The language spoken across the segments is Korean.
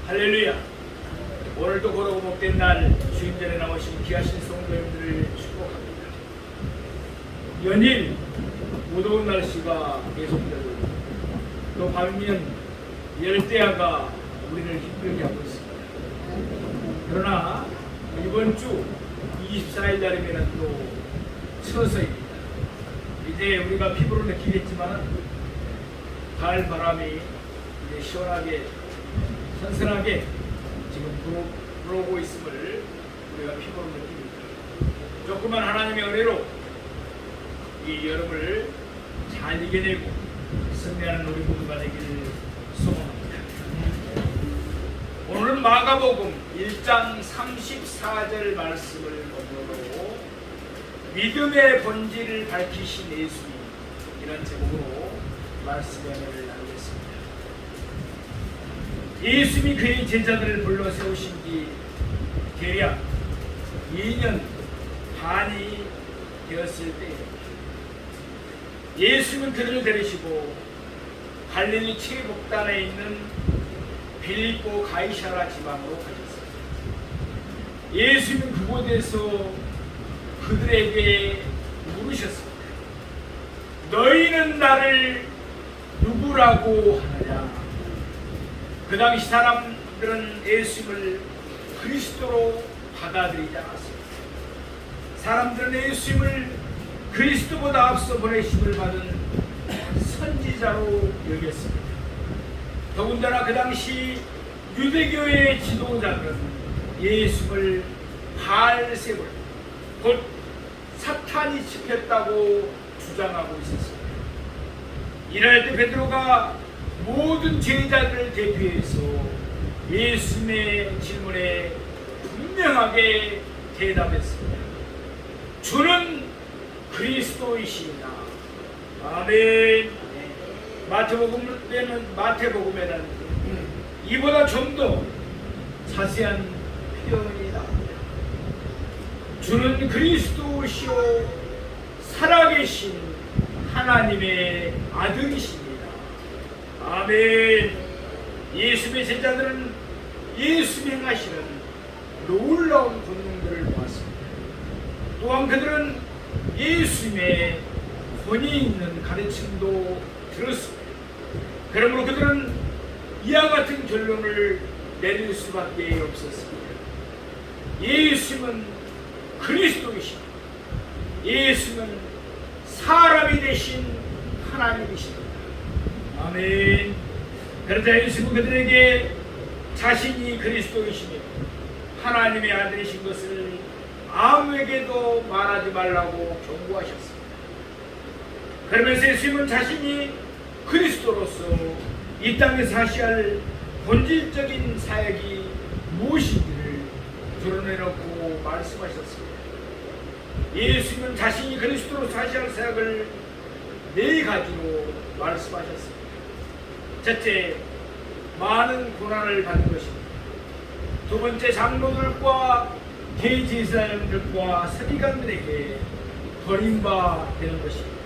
할렐루야. 오늘도 고르고 복된 날 주임전에 나오신 귀하신 성도님들을 축복합니다. 연일 무더운 날씨가 계속되고 또 반면 열대야가 우리를 힘들게 하고 있습니다. 그러나 이번 주 24일 날이면 또 처서입니다. 이제 우리가 피부로 느끼겠지만 가을 바람이 이제 시원하게 선선하게 지금 불어오고 있음을 우리가 피부로 느낍니다. 조그만 하나님의 은혜로 이 여름을 잘 이겨내고 승리하는 우리 모두가 되기를 소망합니다. 오늘은 마가복음 1장 34절 말씀을 본문으로 믿음의 본질을 밝히신 예수님, 이런 제목으로 말씀의 은혜를 나누겠습니다. 예수님이 그의 제자들을 불러 세우신 지 대략 2년 반이 되었을 때 예수님은 그들을 데리시고 갈릴리 최북단에 있는 빌립보 가이사라 지방으로 가셨습니다. 예수님은 그곳에서 그들에게 물으셨습니다. 너희는 나를 누구라고 하느냐? 그 당시 사람들은 예수님을 그리스도로 받아들이지 않았습니다. 사람들은 예수님을 그리스도보다 앞서 보내심을 받은 선지자로 여겼습니다. 더군다나 그 당시 유대교의 지도자들은 예수님을 바알세불, 곧 사탄이 지켰다고 주장하고 있었습니다. 이럴 때 베드로가 모든 제자들을 대표해서 예수님의 질문에 분명하게 대답했습니다. 주는 그리스도이시다. 아멘. 마태복음에는 이보다 좀 더 자세한 표현이 나옵니다. 주는 그리스도시요 살아계신 하나님의 아들이십니다. 아멘. 예수님의 제자들은 예수님이 행하시는 놀라운 권능들을 보았습니다. 또한 그들은 예수님의 권위 있는 가르침도 들었습니다. 그러므로 그들은 이와 같은 결론을 내릴 수밖에 없었습니다. 예수님은 그리스도이십니다. 예수님은 사람이 되신 하나님이십니다. 아멘. 그러자 예수님은 그들에게 자신이 그리스도이시며 하나님의 아들이신 것을 아무에게도 말하지 말라고 경고하셨습니다. 그러면서 예수님은 자신이 그리스도로서 이 땅에서 하셔야 할 본질적인 사역이 무엇인지를 드러내놓고 말씀하셨습니다. 예수님은 자신이 그리스도로서 하셔야 할 사역을 4가지로 말씀하셨습니다. 첫째, 많은 고난을 받는 것입니다. 두 번째, 장로들과 대제사장들과 서기관들에게 버림받는 것입니다.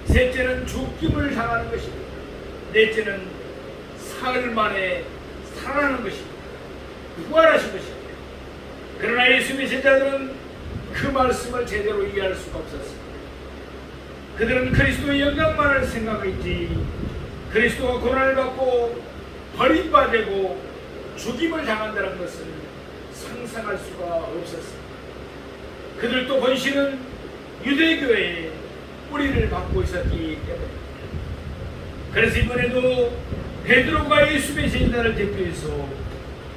셋째는 죽임을 당하는 것입니다. 넷째는 사흘 만에 살아나는 것입니다. 부활하신 것입니다. 그러나 예수님의 제자들은 그 말씀을 제대로 이해할 수가 없었습니다. 그들은 그리스도의 영광만을 생각했지 그리스도가 고난을 받고 버림받고 죽임을 당한다는 것을 상상할 수가 없었습니다. 그들도 본신은 유대교의 뿌리를 받고 있었기 때문입니다. 그래서 이번에도 베드로가 예수님의 제자를 대표해서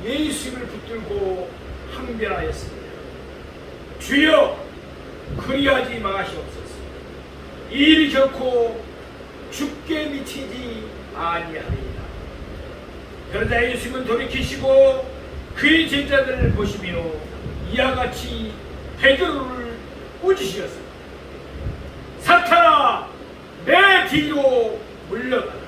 예수님을 붙들고 항변하였습니다. 주여, 그리하지 마시옵소서. 이 일이 결코 죽게 미치지 아니하리이다. 그러자 예수님은 돌이키시고 그의 제자들을 보시며 이와 같이 베드로를 꾸짖으셨습니다. 사탄아, 내 뒤로 물러가라.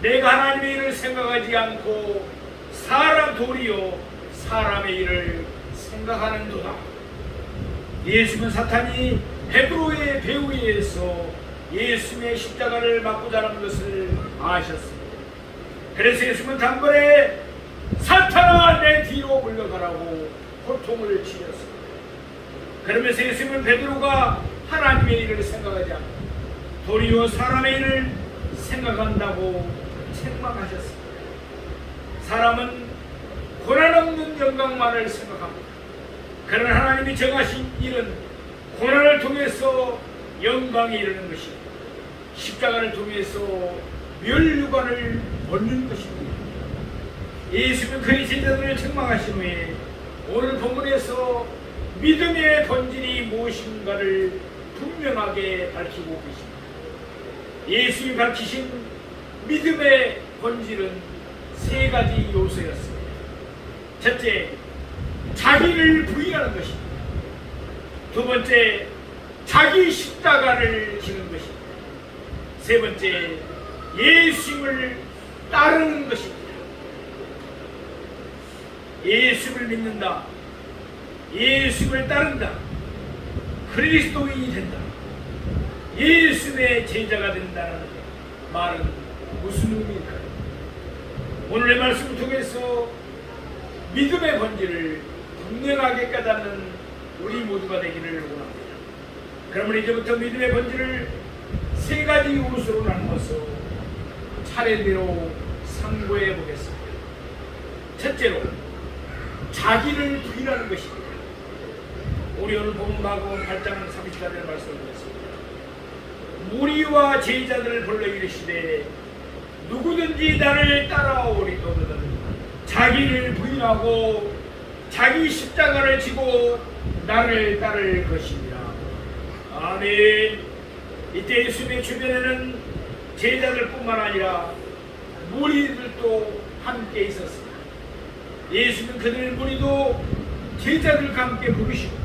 내가 하나님의 일을 생각하지 않고 사람 도리요 사람의 일을 생각하는도다. 예수님은 사탄이 베드로의 배후에 의해서 예수님의 십자가를 맞고자 하는 것을 아셨습니다. 그래서 예수님은 단번에 사탄아 내 뒤로 물러가라고 호통을 치렸습니다. 그러면서 예수님은 베드로가 하나님의 일을 생각하지 않고 도리어 사람의 일을 생각한다고 책망하셨습니다. 사람은 고난 없는 영광만을 생각합니다. 그러나 하나님이 정하신 일은 고난을 통해서 영광에 이르는 것입니다. 십자가를 통해서 멸류관을 얻는 것입니다. 예수는 그의 제자들을 책망하신 후에 오늘 본문에서 믿음의 본질이 무엇인가를 분명하게 밝히고 계십니다. 예수님이 밝히신 믿음의 본질은 세 가지 요소였습니다. 첫째, 자기를 부인하는 것입니다. 두 번째, 자기 십자가를 지는 것입니다. 세 번째, 예수님을 따르는 것입니다. 예수를 믿는다, 예수를 따른다, 그리스도인이 된다, 예수의 제자가 된다는 말은 무슨 의미일까요? 오늘의 말씀을 통해서 믿음의 본질을 분명하게 깨닫는 우리 모두가 되기를 원합니다. 그러면 이제부터 믿음의 본질을 세 가지 요소로 나누어서 차례대로 상고해 보겠습니다. 첫째로, 자기를 부인하는 것입니다. 우리 오늘 본문 마가복음 8장 34절 말씀을 보겠습니다. 무리와 제자들을 불러 이르시되 누구든지 나를 따라오리거든 자기를 부인하고 자기 십자가를 지고 나를 따를 것입니다. 아멘. 이때 예수님의 주변에는 제자들뿐만 아니라 무리들도 함께 있었습니다. 예수는 그들 무리도 제자들과 함께 부르시고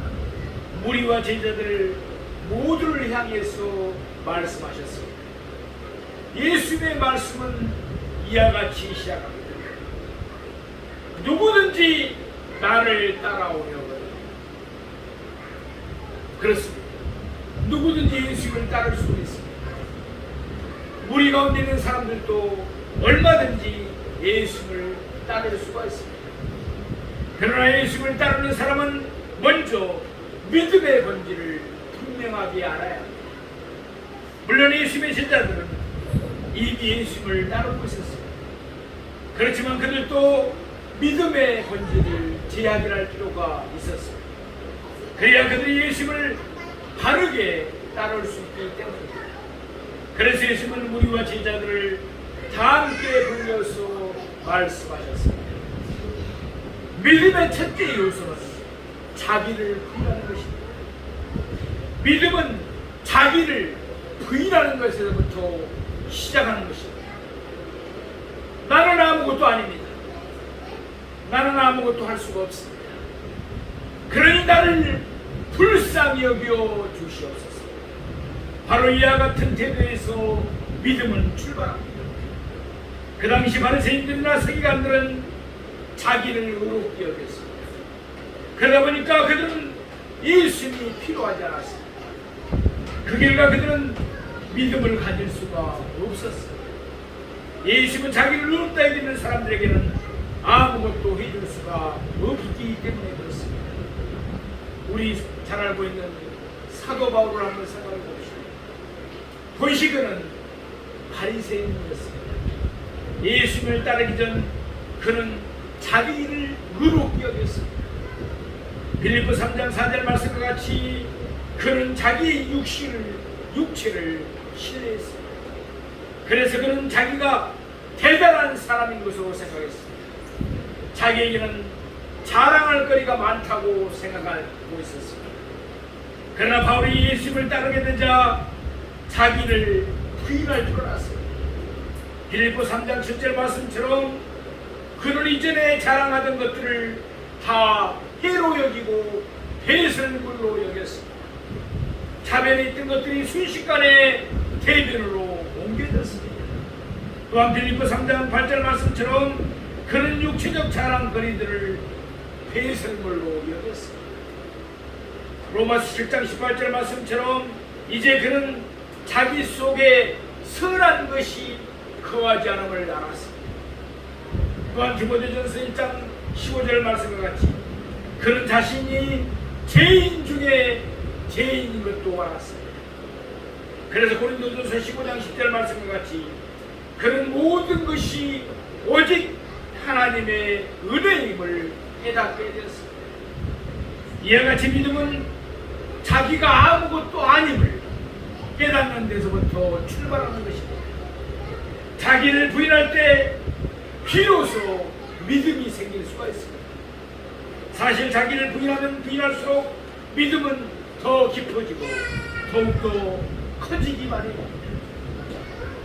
무리와 제자들 모두를 향해서 말씀하셨습니다. 예수님의 말씀은 이와 같이 시작합니다. 누구든지 나를 따라오려거든. 그렇습니다. 누구든지 예수님을 따를 수 있습니다. 무리 가운데 있는 사람들도 얼마든지 예수님을 따를 수가 있습니다. 그러나 예수님을 따르는 사람은 먼저 믿음의 본질을 분명하게 알아야 합니다. 물론 예수님의 제자들은 이미 예수님을 따르고 있었습니다. 그렇지만 그들도 믿음의 본질을 제약할 필요가 있었습니다. 그래야 그들이 예수님을 바르게 따를 수 있기 때문입니다. 그래서 예수님은 무리와 제자들을 다 함께 불러서 말씀하셨습니다. 믿음의 첫째 요소는 자기를 부인하는 것입니다. 믿음은 자기를 부인하는 것에서부터 시작하는 것입니다. 나는 아무것도 아닙니다. 나는 아무것도 할 수가 없습니다. 그러니 나를 불쌍히 여겨 주시옵소서. 바로 이와 같은 태도에서 믿음은 출발합니다. 그 당시 바리새인들이나 서기관들은 자기를 의롭게 여겼습니다. 그러다 보니까 그들은 예수님이 필요하지 않았습니다. 그 결과 그들은 믿음을 가질 수가 없었습니다. 예수님은 자기를 의롭다 여기는 사람들에게는 아무것도 해줄 수가 없기 때문에 그렇습니다. 우리 잘 알고 있는 사도 바울을 한번 생각해 봅시다. 본시그는 바리새인이었습니다. 예수님을 따르기 전 그는 자기를 의롭게 여겼습니다. 빌립보 3장 4절 말씀과 같이 그는 자기 육체를 신뢰했습니다. 그래서 그는 자기가 대단한 사람인 것으로 생각했습니다. 자기에게는 자랑할 거리가 많다고 생각하고 있었습니다. 그러나 바울이 예수님을 따르게 되자 자기를 부인할 줄 알았습니다. 빌립보 3장 7절 말씀처럼 그는 이전에 자랑하던 것들을 다 해로 여기고 배설물로 여겼습니다. 자변에 있던 것들이 순식간에 대변으로 옮겨졌습니다. 또한 빌립보 3장 8절 말씀처럼 그는 육체적 자랑거리들을 배설물로 여겼습니다. 로마서 7장 18절 말씀처럼 이제 그는 자기 속에 선한 것이 거하지 않음을 알았습니다. 또한 디모데전서 1장 15절 말씀과 같이 그는 자신이 죄인 중에 죄인인 것도 알았어요. 그래서 고린도전서 15장 10절 말씀과 같이 그는 모든 것이 오직 하나님의 은혜임을 깨닫게 되었습니다. 이와 같이 믿음은 자기가 아무것도 아님을 깨닫는 데서부터 출발하는 것입니다. 자기를 부인할 때 비로소 믿음이 생길 수가 있습니다. 사실 자기를 부인하면 부인할수록 믿음은 더 깊어지고 더욱더 커지기 마련입니다.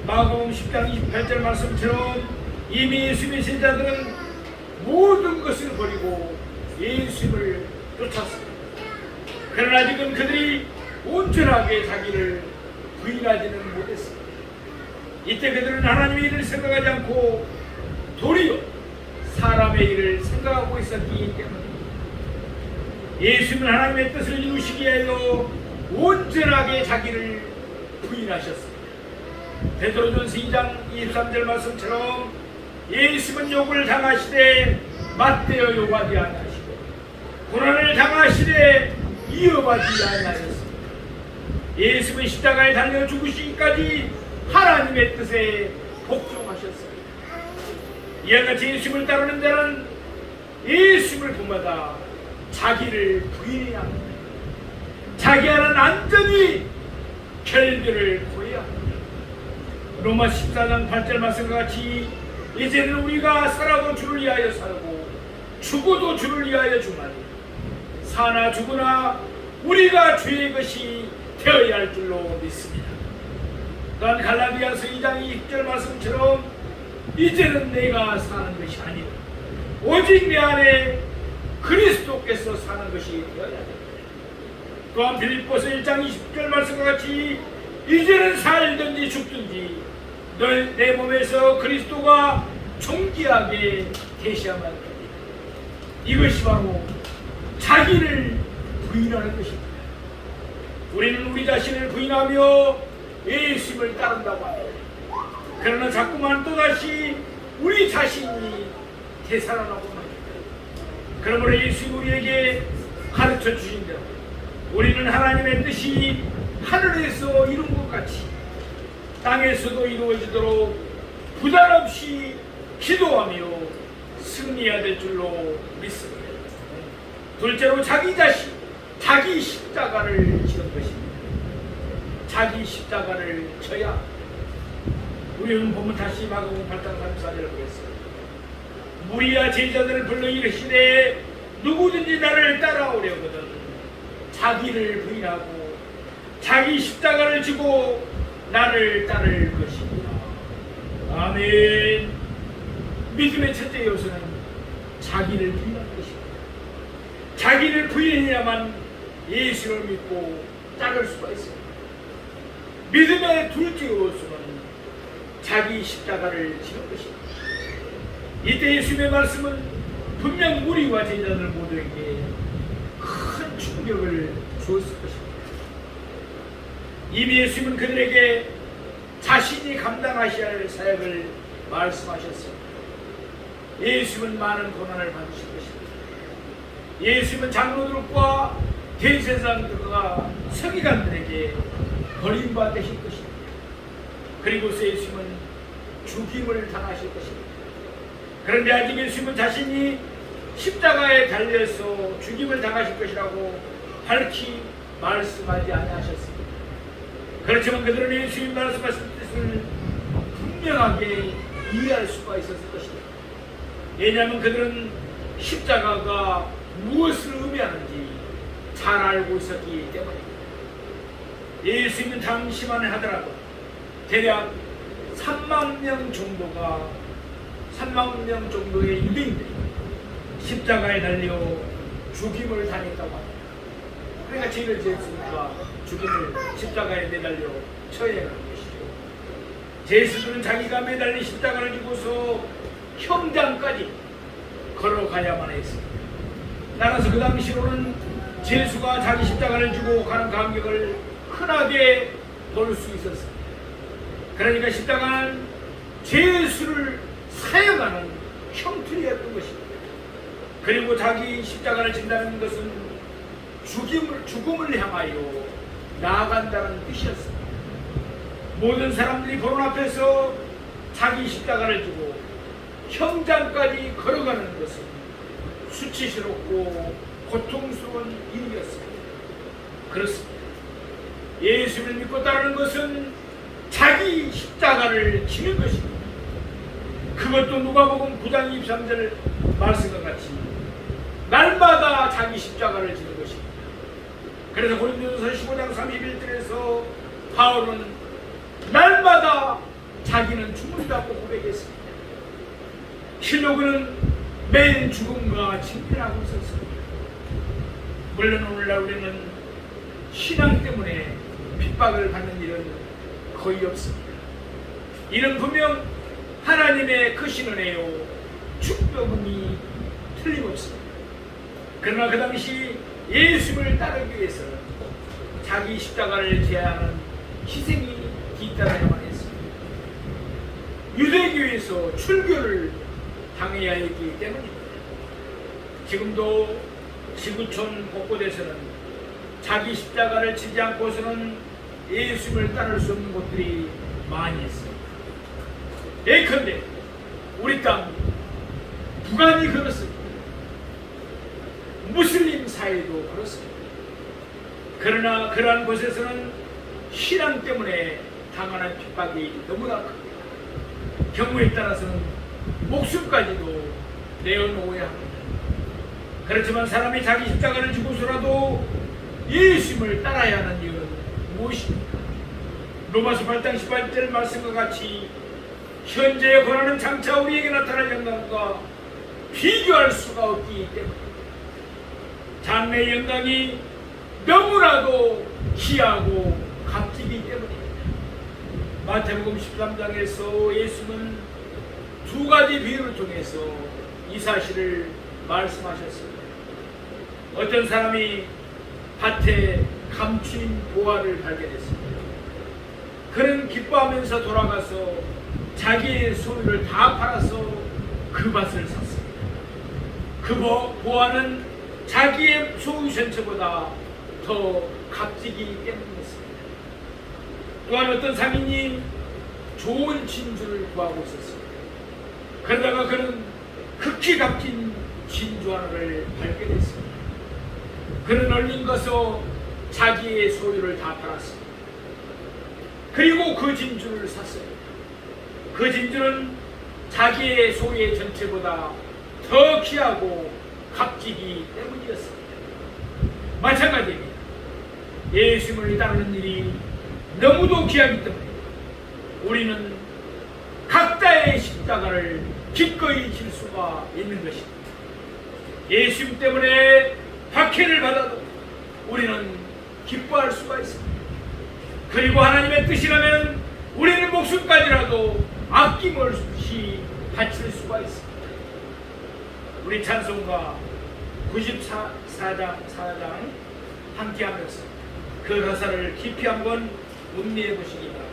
마가복음 10장 28절 말씀처럼 이미 예수님의 제자들은 모든 것을 버리고 예수님을 쫓았습니다. 그러나 지금 그들이 온전하게 자기를 부인하지는 못했습니다. 이때 그들은 하나님의 일을 생각하지 않고 도리어 사람의 일을 생각하고 있었기 때문입니다. 예수님은 하나님의 뜻을 이루시기 위하여 온전하게 자기를 부인하셨습니다. 베드로전서 2장 23절 말씀처럼 예수님은 욕을 당하시되 맞대어 욕하지 아니하시고 고난을 당하시되 이어받지 아니하셨습니다. 예수님은 십자가에 달려 죽으시기까지 하나님의 뜻에 복종하셨습니다. 이와 같이 예수님을 따르는 자는 예수님을 본마다 자기를 부인해야 합니다. 자기와는 완전히 결별을 고해야 합니다. 로마 14장 8절 말씀과 같이 이제는 우리가 살아도 주를 위하여 살고 죽어도 주를 위하여 죽나니 사나 죽으나 우리가 주의 것이 되어야 할 줄로 믿습니다. 또한 갈라디아서 2장 20절 말씀처럼 이제는 내가 사는 것이 아니라 오직 내 안에 그리스도께서 사는 것이 되어야 합니다. 또한 빌립보서 1장 20절 말씀과 같이 이제는 살든지 죽든지 내 몸에서 그리스도가 존귀하게 계시야만 합니다. 이것이 바로 자기를 부인하는 것입니다. 우리는 우리 자신을 부인하며 예수님을 따른다고 합니다. 그러나 자꾸만 또다시 우리 자신이 되살아나고 합니다. 그러므로 예수님 우리에게 가르쳐 주신 대로 우리는 하나님의 뜻이 하늘에서 이룬 것 같이 땅에서도 이루어지도록 부담 없이 기도하며 승리해야 될 줄로 믿습니다. 둘째로 자기 자신, 자기 십자가를 지는 것입니다. 자기 십자가를 져야. 우리는 보면 다시 마가복음 8장 34절을 보겠습니다. 무리와 제자들을 불러 이르시되 누구든지 나를 따라오려거든 자기를 부인하고 자기 십자가를 지고 나를 따를 것입니다. 아멘. 믿음의 첫째 요소는 자기를 부인하는 것입니다. 자기를 부인해야만 예수를 믿고 따를 수가 있습니다. 믿음의 둘째 요소는 자기 십자가를 지는 것입니다. 이때 예수님의 말씀은 분명 무리와 제자들 모두에게 큰 충격을 주었을 것입니다. 이미 예수님은 그들에게 자신이 감당하셔야 할 사역을 말씀하셨습니다. 예수님은 많은 고난을 받으실 것입니다. 예수님은 장로들과 대제사장들과 서기관들에게 버림받으실 것입니다. 그리고서 예수님은 죽임을 당하실 것입니다. 그런데 아직 예수님은 자신이 십자가에 달려서 죽임을 당하실 것이라고 밝히 말씀하지 아니하셨습니다. 그렇지만 그들은 예수님 말씀하신 뜻을 분명하게 이해할 수가 있었을 것입니다. 왜냐하면 그들은 십자가가 무엇을 의미하는지 잘 알고 있었기 때문입니다. 예수님은 당시만 하더라도 대략 3만 명 정도의 유대인들이 십자가에 달려 죽임을 당했다고 합니다. 그러니까 죄를 지었으니까 죽임을 십자가에 매달려 처해야 하는 것이죠. 제수들은 자기가 매달린 십자가를 지고서 형장까지 걸어가야만 했습니다. 따라서 그 당시로는 제수가 자기 십자가를 지고 가는 간격을 흔하게 볼 수 있었습니다. 그러니까 십자가는 제수를 사용하는 형틀이었던 것입니다. 그리고 자기 십자가를 진다는 것은 죽음을 향하여 나아간다는 뜻이었습니다. 모든 사람들이 보는 앞에서 자기 십자가를 지고 형장까지 걸어가는 것은 수치스럽고 고통스러운 일이었습니다. 그렇습니다. 예수를 믿고 따르는 것은 자기 십자가를 지는 것입니다. 그것도 누가복음 9장 23절 말씀과 같이 날마다 자기 십자가를 지는 것입니다. 그래서 고린도전서 15장 31절에서 바울은 날마다 자기는 죽는다고 고백했습니다. 실로 그는 매일 죽음과 직면하고 있었습니다. 물론 오늘날 우리는 신앙 때문에 핍박을 받는 일은 거의 없습니다. 이는 분명 하나님의 크신 은혜요 축복이 틀림없습니다. 그러나 그 당시 예수를 따르기 위해서는 자기 십자가를 지어야 하는 희생이 뒤따라야만 했습니다. 유대교에서 출교를 당해야 했기 때문입니다. 지금도 지구촌 곳곳에서는 자기 십자가를 지지 않고서는 예수를 따를 수 없는 곳들이 많이 있습니다. 예컨대 우리 땅 북한이 그렇습니다. 무슬림 사회도 그렇습니다. 그러나 그러한 곳에서는 신앙 때문에 당하는 핍박이 너무나 큽니다. 경우에 따라서는 목숨까지도 내어놓아야 합니다. 그렇지만 사람이 자기 십자가를 지고서라도 예수님을 따라야 하는 이유는 무엇입니까? 로마서 8장 18절 말씀과 같이 현재의 고난은 장차 우리에게 나타날 영광과 비교할 수가 없기 때문에 장래의 영광이 너무나도 귀하고 값지기 때문입니다. 마태복음 13장에서 예수는 두 가지 비유를 통해서 이 사실을 말씀하셨습니다. 어떤 사람이 밭에 감추인 보화를 발견했습니다. 그는 기뻐하면서 돌아가서 자기의 소유를 다 팔아서 그 밭을 샀습니다. 그 보화는 자기의 소유 전체보다 더 값지기 때문이었습니다. 또한 어떤 상인이 좋은 진주를 구하고 있었습니다. 그러다가 그는 극히 값진 진주 하나를 발견했습니다. 그는 얼른 가서 자기의 소유를 다 팔았습니다. 그리고 그 진주를 샀습니다. 그 진주는 자기의 소유의 전체보다 더 귀하고 값지기 때문이었습니다. 마찬가지입니다. 예수님을 따르는 일이 너무도 귀하기 때문에 우리는 각자의 십자가를 기꺼이 질 수가 있는 것입니다. 예수님 때문에 박해를 받아도 우리는 기뻐할 수가 있습니다. 그리고 하나님의 뜻이라면 우리는 목숨까지라도 아낌없이 바칠 수가 있습니다. 우리 찬송가 94장 4장 함께 하면서 그 가사를 깊이 한번 음미해 보시기 바랍니다.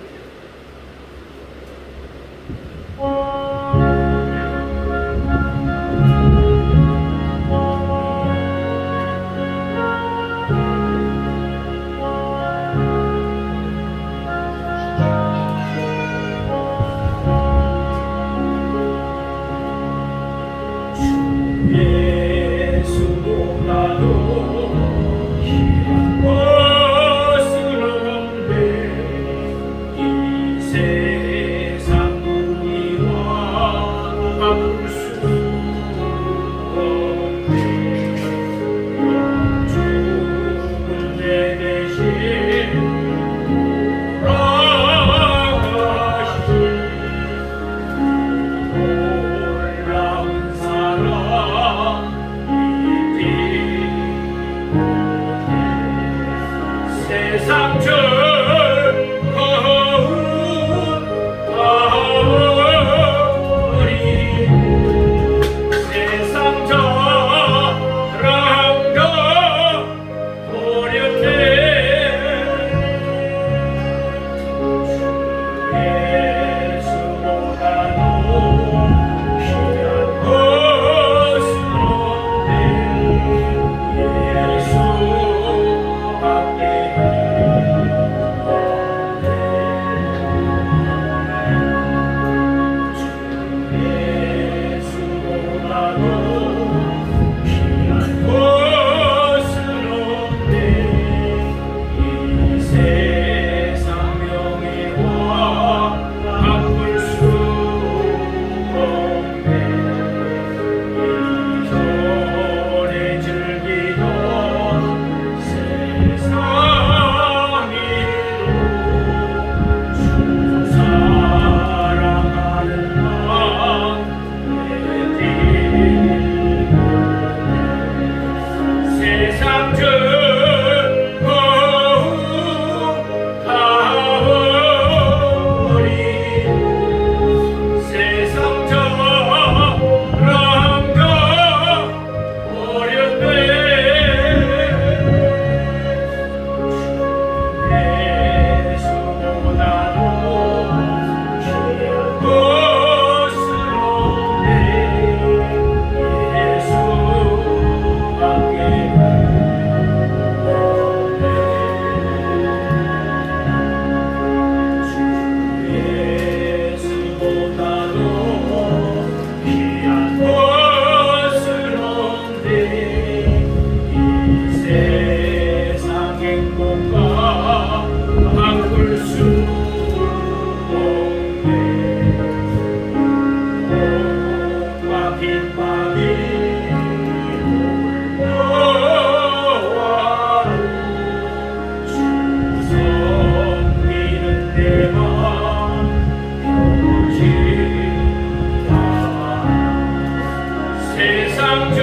빈방이 올라와 주 섬기는 내 맘 표진다 세상 저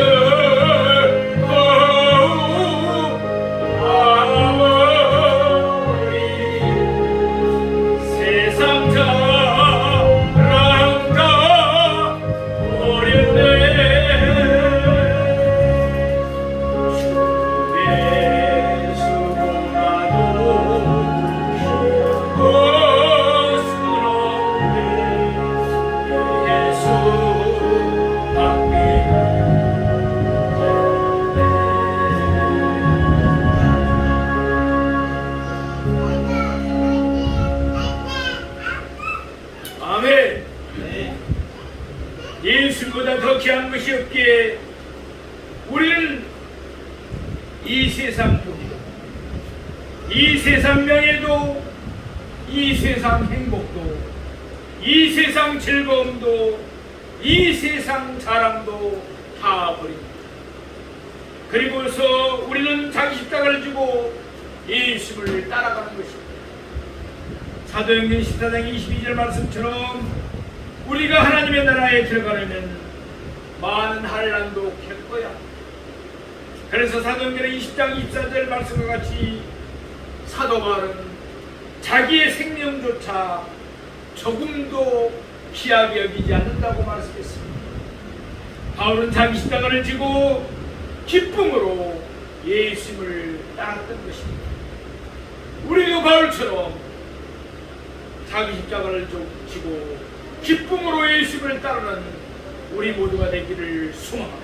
예수보다 더 귀한 것이 없기에 우리는 이 세상 복이도, 이 세상 명예도, 이 세상 행복도, 이 세상 즐거움도, 이 세상 자랑도 다 버립니다. 그리고서 우리는 자기 십자가를 지고 예수를 따라가는 것입니다. 사도행전 14장 22절 말씀처럼 우리가 하나님의 나라에 들어가려면 많은 한란도 겪어야 합니다. 그래서 사도행전 20장 24절 말씀과 같이 사도 바울은 자기의 생명조차 조금도 귀하게 여기지 않는다고 말씀했습니다. 바울은 자기 십자가를 지고 기쁨으로 예수님을 따랐던 것입니다. 우리도 바울처럼 자기 십자가를 지고 기쁨으로 예수님을 따르는 우리 모두가 되기를 소망합니다.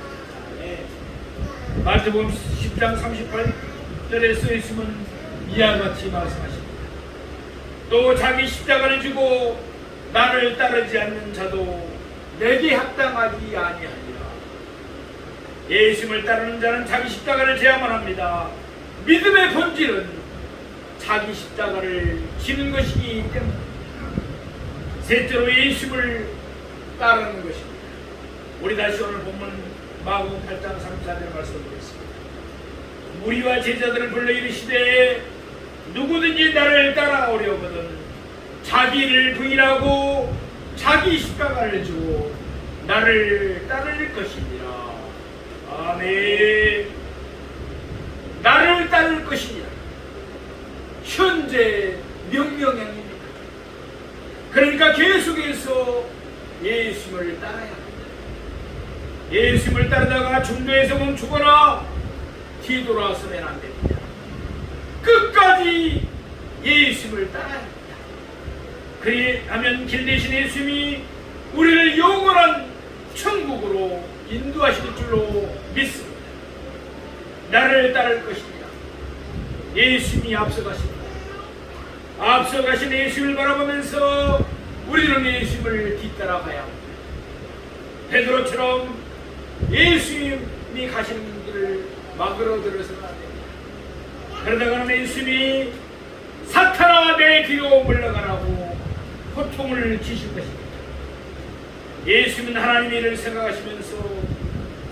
마태복음 10장 38절에 쓰여있으면 이와 같이 말씀하십니다. 또 자기 십자가를 지고 나를 따르지 않는 자도 내게 합당하지 아니하리라. 예수님을 따르는 자는 자기 십자가를 져야만 합니다. 믿음의 본질은 자기 십자가를 지는 것이기 때문에 셋째로 예수를 따르는 것입니다. 우리 다시 오늘 본문 마가복음 8장 34절 말씀을 보겠습니다. 무리와 제자들을 불러 이르시되 누구든지 나를 따라오려거든 자기를 부인하고 자기 십자가를 지고 나를 따를 것이니라. 아멘. 나를 따를 것이니라. 현재 명령형입니다. 그러니까 계속해서 예수님을 따라야 합니다. 예수님을 따르다가 중도에서 멈추거나 뒤돌아서면 안 됩니다. 끝까지 예수님을 따라야 합니다. 그리하면 길 대신 예수님이 우리를 영원한 천국으로 인도하실 줄로 믿습니다. 나를 따를 것입니다. 예수님이 앞서가십니다. 앞서가신 예수님을 바라보면서 우리는 예수님을 뒤따라가야 합니다. 베드로처럼 예수님이 가시는 길을 막으로 들어서는 안 됩니다. 그러다가는 예수님이 사탄아 내 뒤로 물러가라고 호통을 치실 것입니다. 예수님은 하나님의 일을 생각하시면서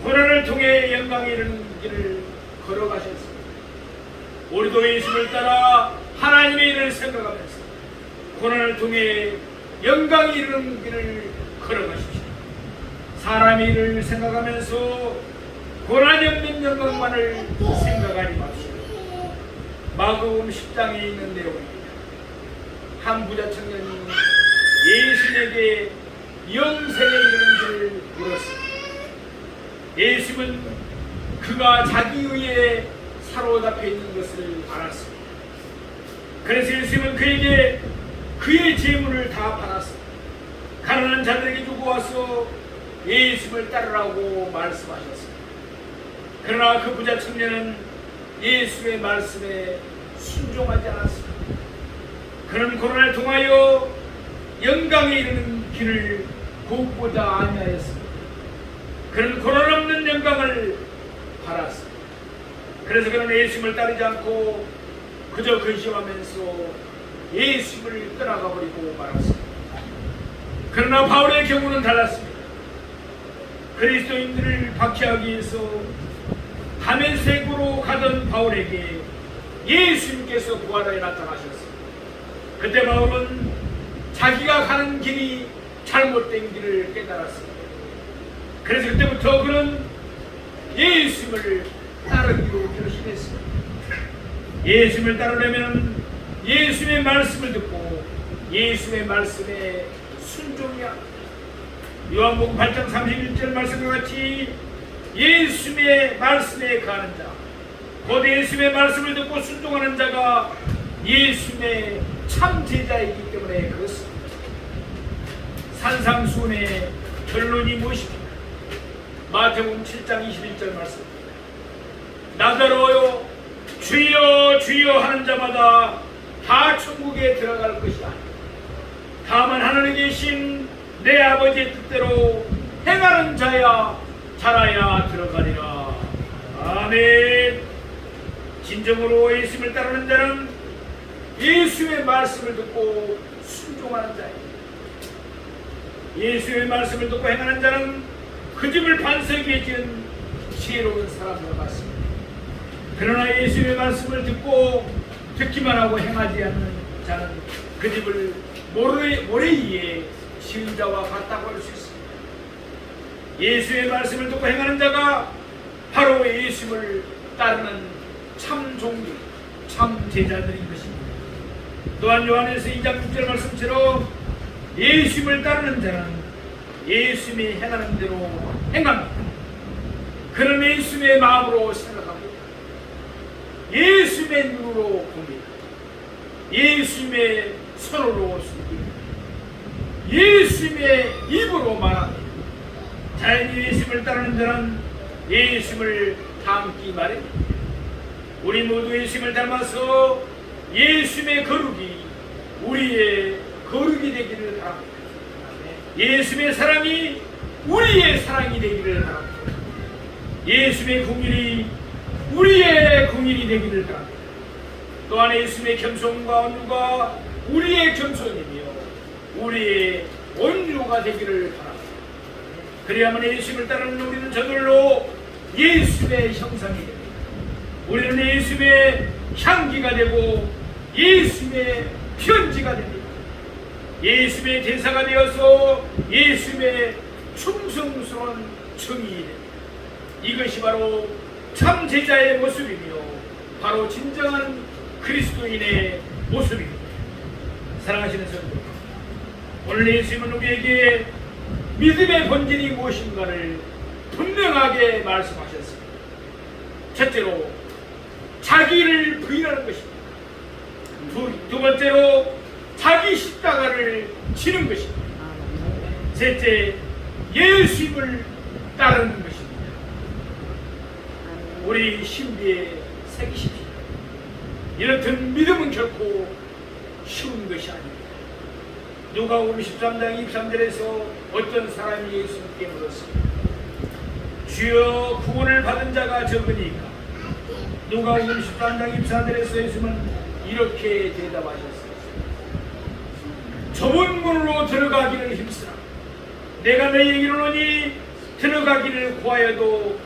고난을 통해 영광에 이르는 길을 걸어가셨습니다. 우리도 예수님을 따라 하나님의 일을 생각하면서 고난을 통해 영광에 이르는 길을 걸어가십시오. 사람의 일을 생각하면서 고난이 없는 영광만을 생각하지 맙시다. 마가복음 10장에 있는 내용입니다. 한 부자 청년이 예수님에게 영생에 이르는 길을 물었습니다. 예수님은 그가 자기 의에 사로잡혀 있는 것을 알았습니다. 그래서 예수님은 그에게 그의 재물을 다 팔았습니다. 가난한 자들에게 주고 와서 예수님을 따르라고 말씀하셨습니다. 그러나 그 부자 청년은 예수의 말씀에 순종하지 않았습니다. 그는 고난을 통하여 영광에 이르는 길을 곱보다 아니하였습니다. 그는 고난 없는 영광을 바랐습니다. 그래서 그는 예수님을 따르지 않고 그저 근심하면서 예수님을 떠나가 버리고 말았습니다. 그러나 바울의 경우는 달랐습니다. 그리스도인들을 박해하기 위해서 다메섹으로 가던 바울에게 예수님께서 부활하여 나타나셨어요. 그때 바울은 자기가 가는 길이 잘못된 길을 깨달았습니다. 그래서 그때부터 그는 예수님을 따르기로 결심했습니다. 예수님을 따르려면 예수님의 말씀을 듣고 예수님의 말씀에 순종해야 합니다. 요한복음 8장 31절 말씀과 같이 예수님의 말씀에 가는 자, 곧 예수님의 말씀을 듣고 순종하는 자가 예수님의 참 제자이기 때문에 그렇습니다. 산상수훈의 결론이 무엇입니까? 마태복음 7장 21절 말씀입니다. 나더러요 주여 주여 하는 자마다 다 천국에 들어갈 것이 아니라 다만 하늘에 계신 내 아버지의 뜻대로 행하는 자야 자라야 들어가리라. 아멘. 진정으로 예수님을 따르는 자는 예수의 말씀을 듣고 순종하는 자예요. 예수의 말씀을 듣고 행하는 자는 그 집을 반석 위에 지은 지혜로운 사람과 같습니다. 그러나 예수의 말씀을 듣고 듣기만 하고 행하지 않는 자는 그 집을 모래 위에 지은 자와 같다고 할 수 있습니다. 예수의 말씀을 듣고 행하는 자가 바로 예수를 따르는 참 종들, 참 제자들인 것입니다. 또한 요한에서 2장 6절 말씀처럼 예수를 따르는 자는 예수님이 행하는 대로 행합니다. 그는 예수님의 마음으로 생각하고 예수님의 눈으로 봅니다. 예수님의 손으로 숨깁니다. 예수님의 입으로 말합니다. 자연히 예수님을 따르는 자는 예수님을 닮기 마련입니다. 우리 모두 예수님을 닮아서 예수님의 거룩이 우리의 거룩이 되기를 바랍니다. 예수님의 사랑이 우리의 사랑이 되기를 바랍니다. 예수님의 공일이 우리의 공일이 되기를 바랍니다. 또한 예수님의 겸손과 온유가 우리의 겸손이며 우리의 온유가 되기를 바랍니다. 그래야만 예수님을 따르는 우리는 저절로 예수님의 형상이 됩니다. 우리는 예수님의 향기가 되고 예수님의 편지가 됩니다. 예수님의 대사가 되어서 예수님의 충성스러운 증인이 됩니다. 이것이 바로 참 제자의 모습이며 바로 진정한 그리스도인의 모습입니다. 사랑하시는 성도, 오늘 예수님은 우리에게 믿음의 본질이 무엇인가를 분명하게 말씀하셨습니다. 첫째로 자기를 부인하는 것입니다. 두 번째로 자기 십자가를 지는 것입니다. 셋째, 예수님을 따르는 것입니다. 우리 신비에 새기십시오. 이렇듯 믿음은 결코 쉬운 것이 아닙니다. 누가복음 13장 23절에서 어떤 사람이 예수님께 물었습니다. 주여, 구원을 받은 자가 적으니까? 누가복음 13장 24절에서 예수님은 이렇게 대답하셨습니다. 좁은 문으로 들어가기를 힘쓰라. 내가 너희에게 이르노니 들어가기를 구하여도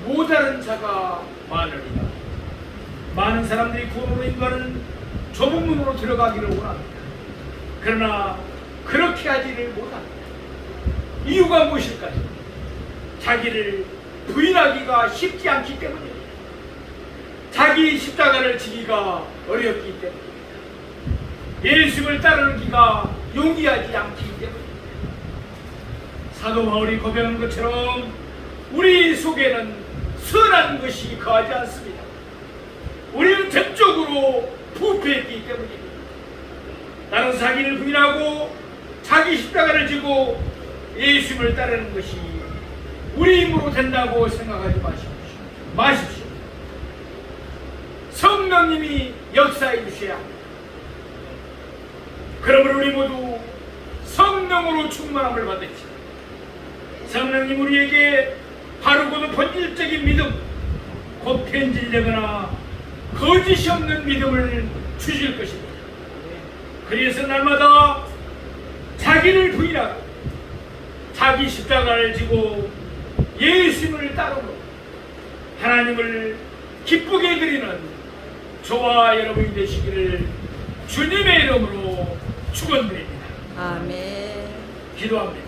모자른 자가 많으리라. 많은 사람들이 구원으로 인도하는 좁은 문으로 들어가기를 원합니다. 그러나 그렇게 하지를 못합니다. 이유가 무엇일까요? 자기를 부인하기가 쉽지 않기 때문입니다. 자기 십자가를 지기가 어렵기 때문입니다. 예수를 따르기가 용이하지 않기 때문입니다. 사도 바울이 고백한 것처럼 우리 속에는 선한 것이 거하지 않습니다. 우리는 전적으로 부패했기 때문입니다. 나는 자기를 부인하고 자기 십자가를 지고 예수를 따르는 것이 우리 힘으로 된다고 생각하지 마십시오. 성령님이 역사해 주셔야 합니다. 그러므로 우리 모두 성령으로 충만함을 받았지. 성령님 우리에게 바르고도 본질적인 믿음, 곧 편질되거나 거짓이 없는 믿음을 주실 것입니다. 그래서 날마다 자기를 부인하고 자기 십자가를 지고 예수님을 따르고 하나님을 기쁘게 드리는 저와 여러분이 되시기를 주님의 이름으로 축원드립니다. 아멘. 기도합니다.